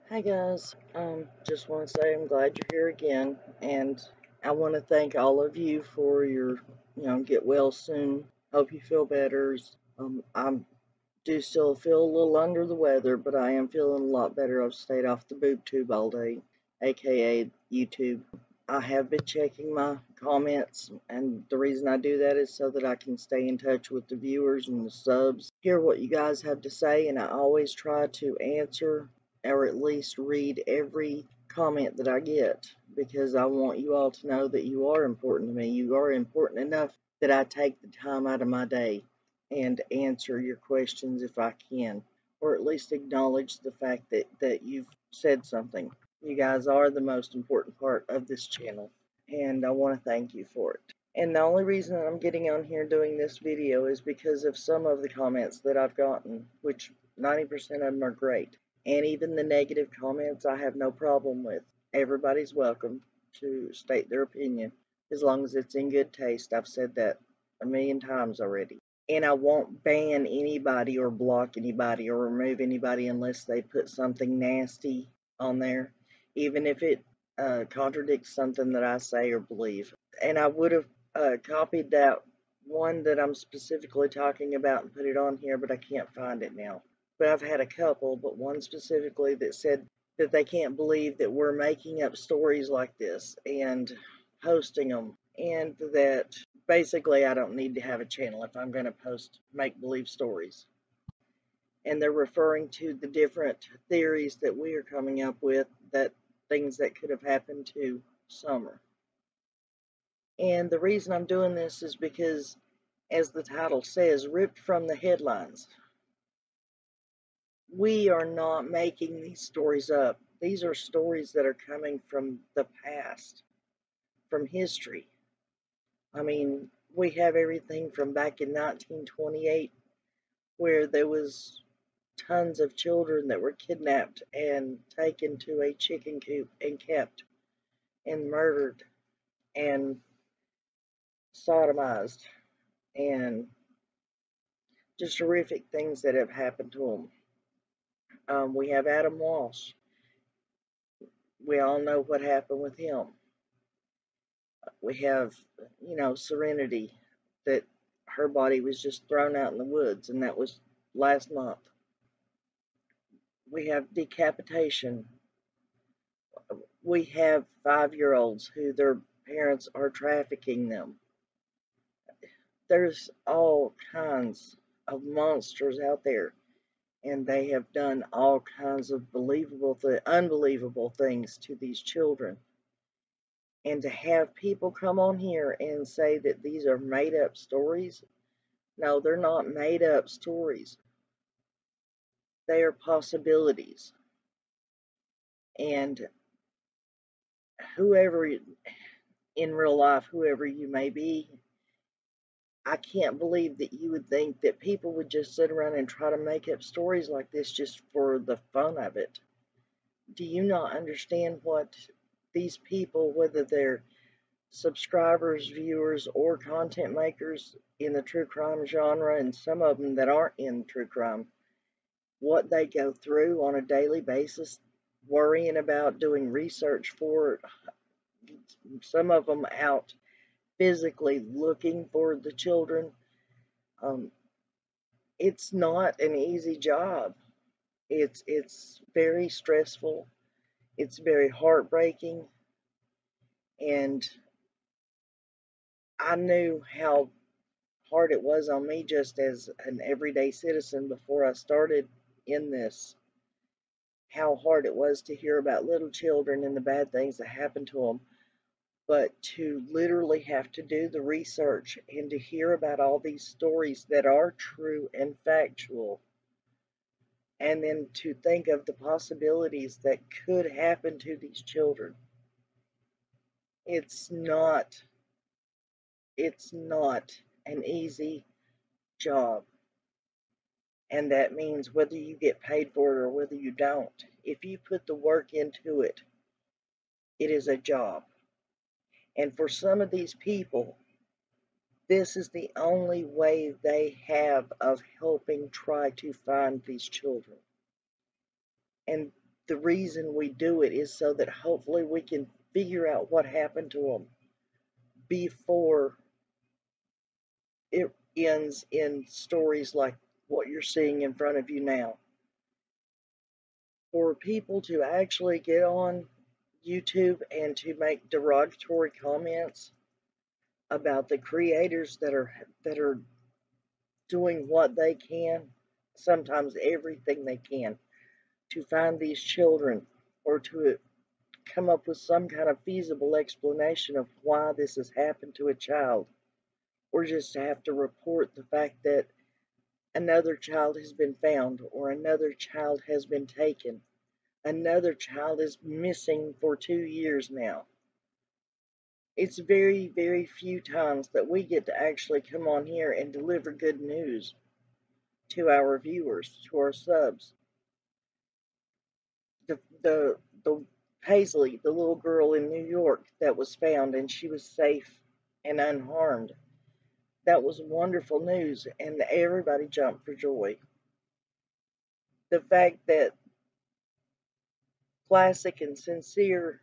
Hi guys, just want to say I'm glad you're here again, and I want to thank all of you for your, get well soon. Hope you feel better. I do still feel a little under the weather, but I am feeling a lot better. I've stayed off the boob tube all day, aka YouTube. I have been checking my comments, and the reason I do that is so that I can stay in touch with the viewers and the subs, hear what you guys have to say, and I always try to answer or at least read every comment that I get because I want you all to know that you are important to me. You are important enough that I take the time out of my day and answer your questions if I can, or at least acknowledge the fact that you've said something. You guys are the most important part of this channel, and I want to thank you for it. And the only reason that I'm getting on here doing this video is because of some of the comments that I've gotten, which 90% of them are great. And even the negative comments I have no problem with. Everybody's welcome to state their opinion as long as it's in good taste. I've said that a million times already. And I won't ban anybody or block anybody or remove anybody unless they put something nasty on there, even if it contradicts something that I say or believe. And I would have copied that one that I'm specifically talking about and put it on here, but I can't find it now. But I've had a couple, but one specifically that said that they can't believe that we're making up stories like this and posting them, and that basically I don't need to have a channel if I'm going to post make-believe stories. And they're referring to the different theories that we are coming up with, that things that could have happened to Summer. And the reason I'm doing this is because, as the title says, ripped from the headlines. We are not making these stories up. These are stories that are coming from the past, from history. I mean, we have everything from back in 1928, where there was tons of children that were kidnapped and taken to a chicken coop and kept and murdered and sodomized, and just horrific things that have happened to them. We have Adam Walsh. We all know what happened with him. We have, Serenity, that her body was just thrown out in the woods, and that was last month. We have decapitation. We have 5-year-olds who their parents are trafficking them. There's all kinds of monsters out there, and they have done all kinds of unbelievable things to these children. And to have people come on here and say that these are made up stories, no, they're not made up stories. They are possibilities. And whoever in real life, whoever you may be, I can't believe that you would think that people would just sit around and try to make up stories like this just for the fun of it. Do you not understand what these people, whether they're subscribers, viewers, or content makers in the true crime genre, and some of them that aren't in true crime, what they go through on a daily basis, worrying about doing research for some of them out physically looking for the children. It's not an easy job. It's very stressful. It's very heartbreaking, and I knew how hard it was on me just as an everyday citizen before I started in this, how hard it was to hear about little children and the bad things that happen to them, but to literally have to do the research and to hear about all these stories that are true and factual, and then to think of the possibilities that could happen to these children. It's not an easy job. And that means whether you get paid for it or whether you don't. If you put the work into it, it is a job. And for some of these people, this is the only way they have of helping try to find these children. And the reason we do it is so that hopefully we can figure out what happened to them before it ends in stories like what you're seeing in front of you now. For people to actually get on YouTube and to make derogatory comments about the creators that are doing what they can, sometimes everything they can, to find these children or to come up with some kind of feasible explanation of why this has happened to a child, or just to have to report the fact that another child has been found or another child has been taken. Another child is missing for 2 years now. It's very, very few times that we get to actually come on here and deliver good news to our viewers, to our subs. The Paisley, the little girl in New York that was found and she was safe and unharmed. That was wonderful news and everybody jumped for joy. The fact that Classic and Sincere,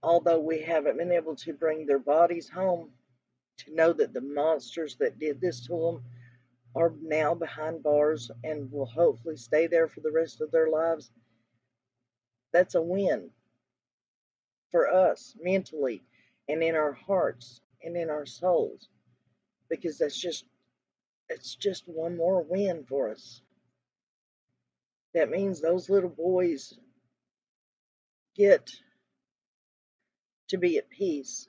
although we haven't been able to bring their bodies home, to know that the monsters that did this to them are now behind bars and will hopefully stay there for the rest of their lives, that's a win for us mentally and in our hearts and in our souls, because it's just one more win for us. That means those little boys get to be at peace,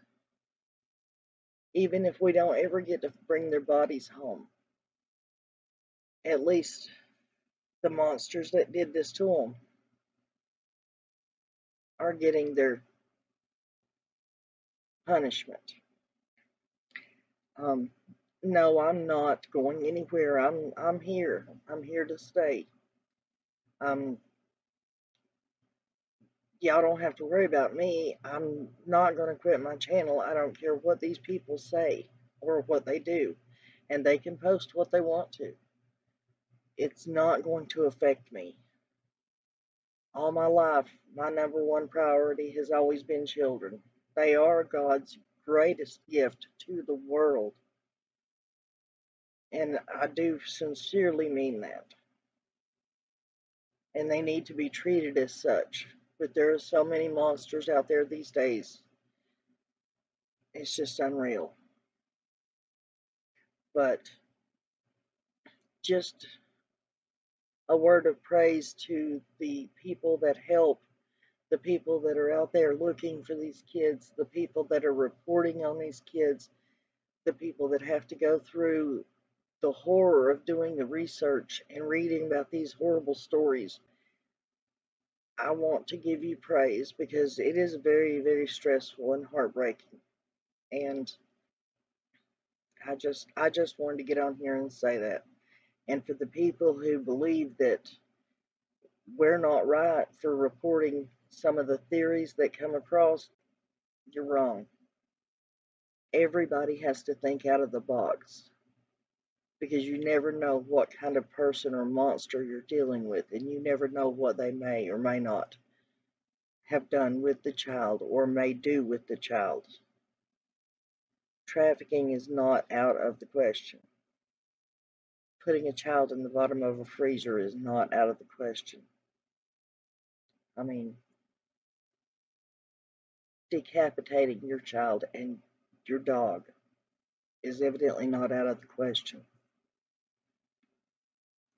even if we don't ever get to bring their bodies home. At least the monsters that did this to them are getting their punishment. No, I'm not going anywhere. I'm here. I'm here to stay. Um, y'all don't have to worry about me. I'm not going to quit my channel. I don't care what these people say or what they do, and they can post what they want to. It's not going to affect me. All my life, my number one priority has always been children. They are God's greatest gift to the world. And I do sincerely mean that. And they need to be treated as such. But there are so many monsters out there these days. It's just unreal. But just a word of praise to the people that help, the people that are out there looking for these kids, the people that are reporting on these kids, the people that have to go through the horror of doing the research and reading about these horrible stories. I want to give you praise because it is very, very stressful and heartbreaking. And I just wanted to get on here and say that. And for the people who believe that we're not right for reporting some of the theories that come across, you're wrong. Everybody has to think out of the box, because you never know what kind of person or monster you're dealing with, and you never know what they may or may not have done with the child or may do with the child. Trafficking is not out of the question. Putting a child in the bottom of a freezer is not out of the question. I mean, decapitating your child and your dog is evidently not out of the question.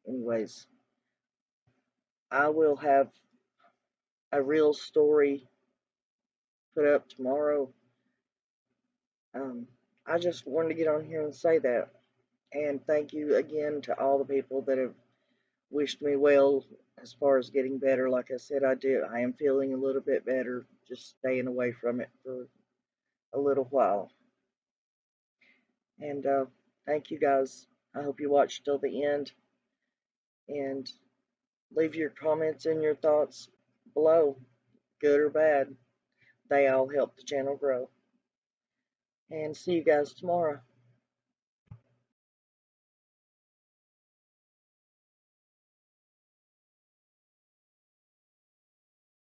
Anyways, I will have a real story put up tomorrow. I just wanted to get on here and say that. And thank you again to all the people that have wished me well as far as getting better. Like I said, I am feeling a little bit better, just staying away from it for a little while. And thank you guys. I hope you watched till the end. And leave your comments and your thoughts below, good or bad. They all help the channel grow. And see you guys tomorrow.